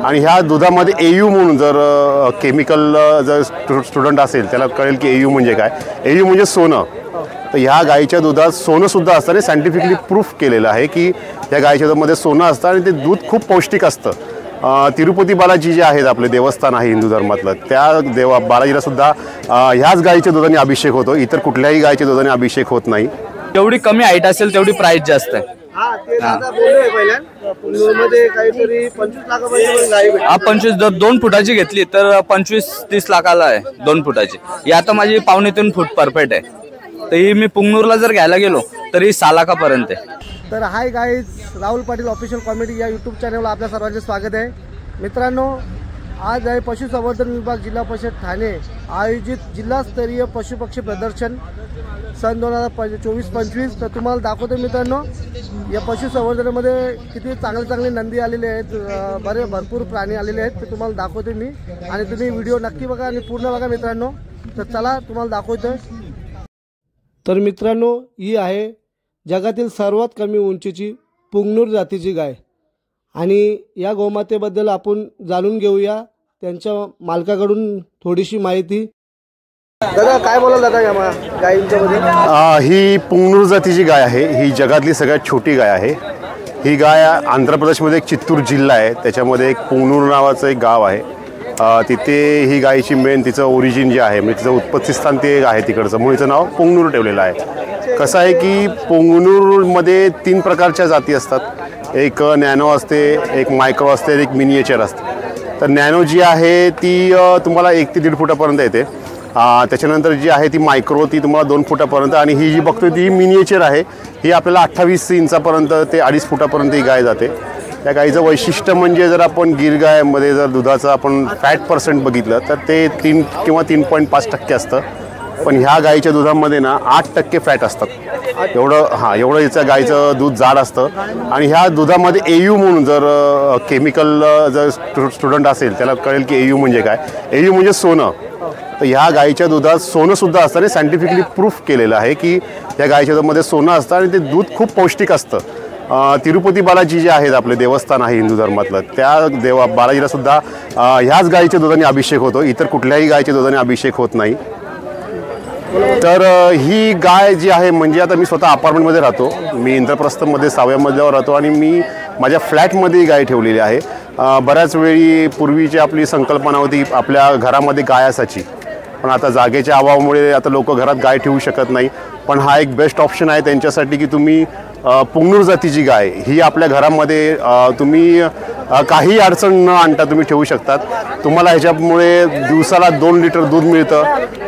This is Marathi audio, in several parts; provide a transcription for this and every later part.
आणि ह्या दुधामध्ये एयू म्हणून जर केमिकल जर स्टुडंट असेल त्याला कळेल की एयू म्हणजे काय। एयू म्हणजे सोनं। तर ह्या गाईच्या दुधात सोनंसुद्धा असतं आणि सायंटिफिकली प्रूफ केलेलं आहे की या गाईच्या दुधामध्ये सोनं असतं आणि ते दूध खूप पौष्टिक असतं। तिरुपती बालाजी जे आहेत आपले देवस्थान आहे हिंदू धर्मातलं, त्या बालाजीला सुद्धा ह्याच गाईच्या दुधाने अभिषेक होतो, इतर कुठल्याही गाईच्या दुधाने अभिषेक होत नाही। जेवढी कमी हाईट असेल तेवढी प्राइस जास्त आहे। काहीतरी 25 लाखापर्यंत गाई भेटते। 25 जर 2 फुटाची घेतली तर 25-30 लाखाला आहे 2 फुटाची। ही आता माझी 2.5 फूट परफेक्ट आहे, तर ही मी पुंगनूरला जर घ्यायला गेलो तरी 6 लाखापर्यंत आहे। तर hi guys, Rahul Patil official comedy या यूट्यूब चॅनलला आपल्या सर्वांचे स्वागत आहे। मित्रांनो, आज आहे पशुसंवर्धन विभाग जिल्हा परिषद ठाणे आयोजित जिल्हास्तरीय पशुपक्षी प्रदर्शन सन 2024-25। तर तुम्हाला दाखवतो मित्रांनो, या पशुसंवर्धनामध्ये किती चांगले नंदी आलेले आहेत, भरपूर प्राणी आलेले आहेत। तर तुम्हाला दाखवतो मी, आणि तुम्ही व्हिडिओ नक्की बघा आणि पूर्ण बघा मित्रांनो। तर चला तुम्हाला दाखवतोय। तर मित्रांनो, ही आहे जगातील सर्वात कमी उंचीची पुंगनूर जातीची गाय, आणि या गोमातेबद्दल आपण जाणून घेऊया त्यांच्या मालकाकडून थोडीशी माहिती। दादा काय बोलाल दादा या गायींच्यामध्ये? ही पुंगनूर जातीची गाय आहे, ही जगातली सगळ्यात छोटी गाय आहे। ही गाय आंध्र प्रदेशमध्ये एक चित्तूर जिल्हा आहे, त्याच्यामध्ये एक पुंगनूर नावाचं एक गाव आहे। तिथे ही गायीची तिचं ओरिजिन जे आहे, म्हणजे तिचं उत्पत्ती स्थान ते आहे तिकडचं, म्हणून हिचं नाव पुंगनूर ठेवलेलं आहे। कसं आहे की पुंगनूरमध्ये 3 प्रकारच्या जाती असतात, एक नॅनो असते, एक मायक्रो असते, एक मिनिएचर असते। तर नॅनो जी आहे ती तुम्हाला 1 ते 1.5 फुटापर्यंत येते। त्याच्यानंतर जी आहे ती मायक्रो, ती तुम्हाला 2 फुटापर्यंत, आणि ही जी बघतोय ती मिनिएचर आहे, ही आपल्याला 28 इंचापर्यंत ते 2.5 फुटापर्यंत ही गाय जाते। त्या गाईचं वैशिष्ट्य म्हणजे जर आपण गिर गायमध्ये जर दुधाचं आपण फॅट पर्सेंट बघितलं तर ते 3 किंवा 3.5% असतं, पण ह्या गाईच्या दुधामध्ये ना 8% फॅट असतात। एवढं हिचं गाईचं दूध जाड असतं। आणि ह्या दुधामध्ये एयू म्हणून जर केमिकल जर स्टुडंट असेल त्याला कळेल की एयू म्हणजे काय। एयू म्हणजे सोनं। तर ह्या गाईच्या दुधात सोनंसुद्धा असतं आणि सायंटिफिकली प्रूफ केलेलं आहे की या गाईच्या दुधामध्ये सोनं असतं आणि ते दूध खूप पौष्टिक असतं। तिरुपती बालाजी जे आहेत आपले देवस्थान आहे हिंदू धर्मातलं, त्या बालाजीला सुद्धा ह्याच गाईच्या दुधाने अभिषेक होतो, इतर कुठल्याही गाईच्या दुधाने अभिषेक होत नाही। तर ही गाय जी आहे, म्हणजे आता मी स्वतः अपार्टमेंटमध्ये राहतो, मी इंद्रप्रस्थमध्ये 6व्या मजल्यावर राहतो, आणि मी माझ्या फ्लॅटमध्ये ही गाय ठेवलेली आहे। बऱ्याच वेळी पूर्वीची आपली संकल्पना होती आपल्या घरामध्ये गाय असायची, पण आता जागेच्या अभावामुळे आता लोक घरात गाय ठेवू शकत नाही। पण हा एक बेस्ट ऑप्शन आहे त्यांच्यासाठी की तुम्ही पुंगनूर जातीची गाय ही आपल्या घरामध्ये तुम्ही काही अडचण न आणता तुम्ही ठेवू शकतात। तुम्हाला ह्याच्यामुळे दिवसाला 2 लिटर दूध मिळतं।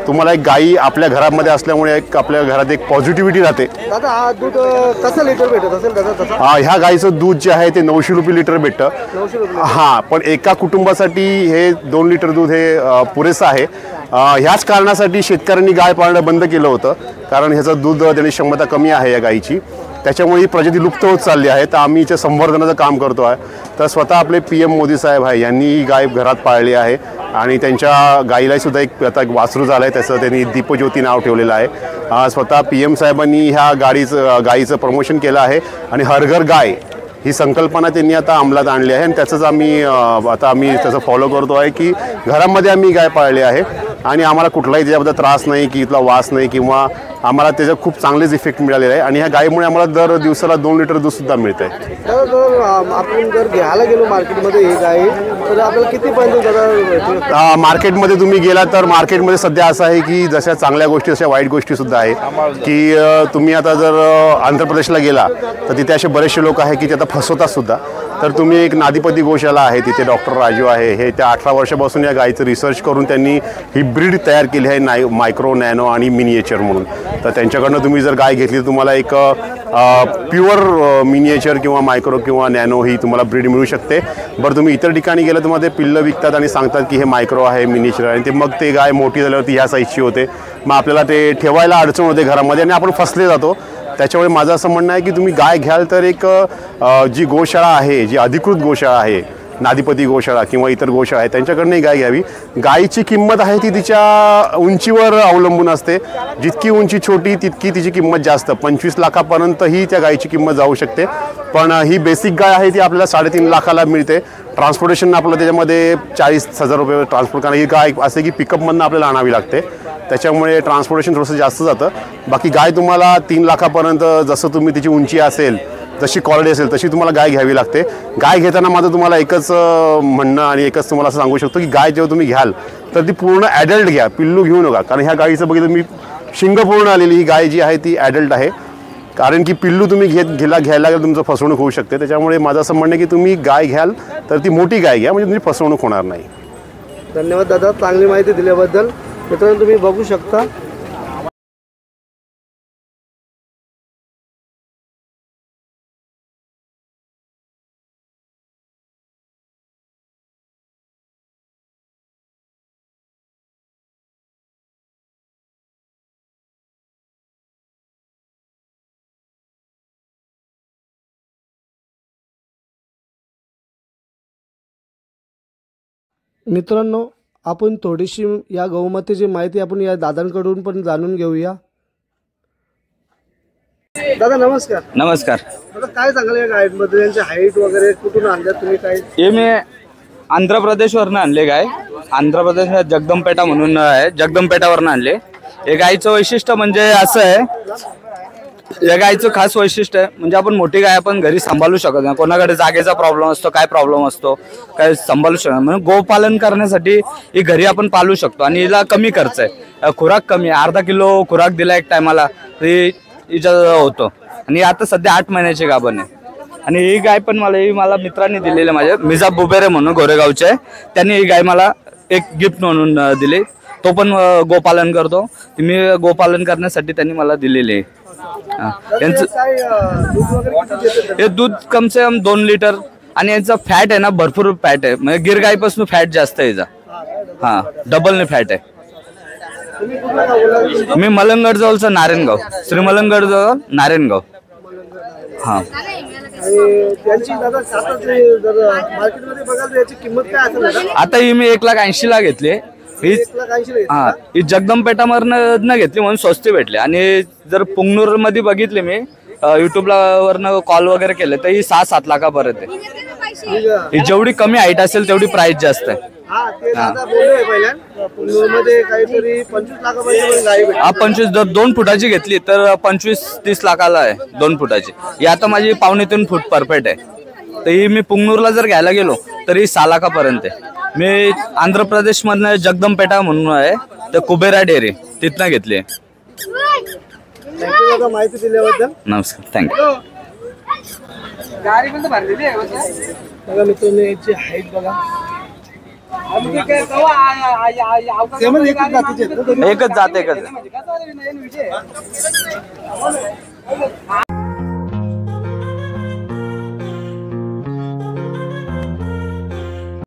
तुम्हाला एक गाई आपल्या घरामध्ये असल्यामुळे एक आपल्या घरात एक पॉझिटिव्हिटी राहते। दादा हा दूध कसं लिटर भेटत असेल दादा? ह्या गाईचं दूध जे आहे ते 900 रुपये लिटर भेटतं। 900 रुपये? हां, पण एका कुटुंबासाठी हे 2 लिटर दूध हे पुरेसं आहे। ह्याच कारणासाठी शेतकऱ्यांनी गाय पाळणं बंद केलं होतं, कारण ह्याचं दूध देण्याची क्षमता कमी आहे या गाईची, त्याच्यामुळे ही प्रजाती लुप्त होत चालली आहे। तर आम्ही हिच्या संवर्धनाचं काम करतो आहे। तर स्वतः आपले PM मोदी साहेब आहे यांनी ही गाय घरात पाळली आहे, आणि त्यांच्या गाईला सुद्धा आता एक वासरू झालं आहे, त्याचं त्यांनी दीपज्योती नाव ठेवलेलं आहे। स्वतः PM साहेबांनी ह्या गाईचं प्रमोशन केलं आहे, आणि हर घर गाय ही संकल्पना त्यांनी आता अंमलात आणली आहे, आणि त्याचंच आम्ही त्याचं फॉलो करतो आहे की घरामध्ये आम्ही गाय पाळली आहे, आणि आम्हाला कुठलाही त्याच्याबद्दल त्रास नाही की इथला वास नाही, किंवा आम्हाला त्याचा खूप चांगलेच इफेक्ट मिळालेला आहे। आणि ह्या गायीमुळे आम्हाला दर दिवसाला 2 लिटर दूधसुद्धा मिळतं आहे। आपण जर घ्यायला गेलो मार्केटमध्ये ही गाय तर आपल्याला कितीपर्यंत? मार्केटमध्ये तुम्ही गेला तर मार्केटमध्ये सध्या असं आहे की जशा चांगल्या गोष्टी तशा वाईट गोष्टीसुद्धा आहे, की तुम्ही आता जर आंध्र प्रदेशला गेला तर तिथे असे बरेचसे लोक आहे की ते आता फसवतात सुद्धा। तर तुम्ही एक नादीपती गोशाला आहे, तिथे डॉक्टर राजू आहे, हे त्या 18 वर्षापासून या गायीचं रिसर्च करून त्यांनी ही ब्रीड तयार केली आहे, मायक्रो, नॅनो आणि मिनिएचर म्हणून। तर त्यांच्याकडनं तुम्ही जर गाय घेतली तर तुम्हाला एक प्युअर मिनिएचर किंवा मायक्रो किंवा नॅनो ही तुम्हाला ब्रीड मिळू शकते। बरं, तुम्ही इतर ठिकाणी गेलं तर मग ते पिल्लं विकतात आणि सांगतात की हे मायक्रो आहे, मिनिएचर आहे, आणि ते मग ते गाय मोठी झाल्यावरती ह्या साईजची होते, मग आपल्याला ते ठेवायला अडचण होते घरामध्ये, आणि आपण फसले जातो। त्याच्यामुळे माझं असं म्हणणं आहे की तुम्ही गाय घ्याल तर एक जी गोशाळा आहे, जी अधिकृत गोशाळा आहे, नादीपती गोशाळा किंवा इतर गोशाळा आहेत त्यांच्याकडनंही गाय घ्यावी. गायीची किंमत आहे ती तिच्या उंचीवर अवलंबून असते. जितकी उंची छोटी तितकी तिची किंमत जास्त. 25 लाखापर्यंतही त्या गायीची किंमत जाऊ शकते. पण ही बेसिक गाय आहे ती आपल्याला 3.5 लाखाला मिळते. ट्रान्सपोर्टेशन आपलं त्याच्यामध्ये 40,000 रुपये ट्रान्सपोर्ट, कारण ही गाय असे की पिकअपमधून आपल्याला आणावी लागते, त्याच्यामुळे ट्रान्सपोर्टेशन थोडंसं जास्त जातं. बाकी गाय तुम्हाला 3 लाखापर्यंत जसं तुम्ही तिची उंची असेल, जशी क्वालिटी असेल तशी तुम्हाला गाय घ्यावी लागते. गाय घेताना माझं तुम्हाला एकच म्हणणं आणि एकच तुम्हाला असं सांगू शकतो की गाय जेव्हा तुम्ही घ्याल तर ती पूर्ण ॲडल्ट घ्या, पिल्लू घेऊ नका. कारण ह्या गायीचं बघितलं मी, शिंग पूर्ण आलेली ही गाय जी आहे ती ॲडल्ट आहे. कारण की पिल्लू तुम्ही घ्यायला गेलं तुमचं फसवणूक होऊ शकते. त्याच्यामुळे माझं असं म्हणणं आहे की तुम्ही गाय घ्याल तर ती मोठी गाय घ्या, म्हणजे तुमची फसवणूक होणार नाही. धन्यवाद दादा, चांगली माहिती दिल्याबद्दल. मित्रांनो तुम्ही बघू शकता मित्रांनो, आपण थोडीशी या गौमातेची माहिती आपण या दादांकडून पण जाणून घेऊया. दादा नमस्कार. नमस्कार. दादा काय सांगाल या गायींबद्दल, यांची हाईट वगैरे कुठून आणल्यात तुम्ही? काय हे मी आंध्र प्रदेशवरनं आणले गाय. आंध्र प्रदेश जगदमपेटा म्हणून आहे, जगदमपेटावरनं आणले. हे गायचं वैशिष्ट्य म्हणजे असं आहे, या गायचं खास वैशिष्ट्य आहे म्हणजे आपण मोठी गाय आपण घरी सांभाळू शकत नाही. कोणाकडे जागेचा प्रॉब्लेम असतो, काय प्रॉब्लेम असतो, काय सांभाळू शकत नाही. म्हणून गोपालन करण्यासाठी ही घरी आपण पाळू शकतो आणि हिला कमी खर्च आहे, खुराक कमी आहे. अर्धा किलो खुराक दिला एक टायमाला तरी हिच्या होतो. आणि आता सध्या 8 महिन्याची गाभण आहे. आणि ही गाय पण मला मित्रांनी दिलेली, माझ्या मिजा बुबेरे म्हणून गोरेगावचे आहे, त्यांनी ही गाय मला एक गिफ्ट म्हणून दिली. तो पण गोपालन करतो. मी गोपालन करण्यासाठी त्यांनी मला दिलेले आहे. यांचं हे दूध कम से कम 2 लिटर. आणि यांचा फॅट आहे ना, भरपूर फॅट आहे, म्हणजे गिर गायपासून फॅट जास्त आहे याचा. हा, डबलने फॅट आहे. मी मलंगड जवळचं नारायणगाव, श्री मलंगड जवळ नारायणगाव. हा, आता ही मी 1,80,000 घेतली. ही जगदमपेटावरनं घेतली म्हणून स्वस्त भेटले. आणि जर पुंगनूर मध्ये बघितले मी युट्यूबला वरनं कॉल वगैरे केले तर ही 6-7 लाखापर्यंत आहे. ही जेवढी कमी हाईट असेल तेवढी प्राइस जास्त आहे. हा 25 जर 2 फुटाची घेतली तर 25-30 लाखाला आहे 2 फुटाची. ही आता माझी 2.25 फूट परफेक्ट आहे. तर ही मी पुंगनूरला जर घ्यायला गेलो तर ही 6 लाखापर्यंत आहे. मी आंध्र प्रदेश मधनं जगदमपेटा म्हणून आहे, तर कुबेरा डेअरी तिथनं घेतली. माहिती दिल्याबद्दल नमस्कार, थँक्यू. बघा मित्रांनो, याची हाईट बघा. एकच जात.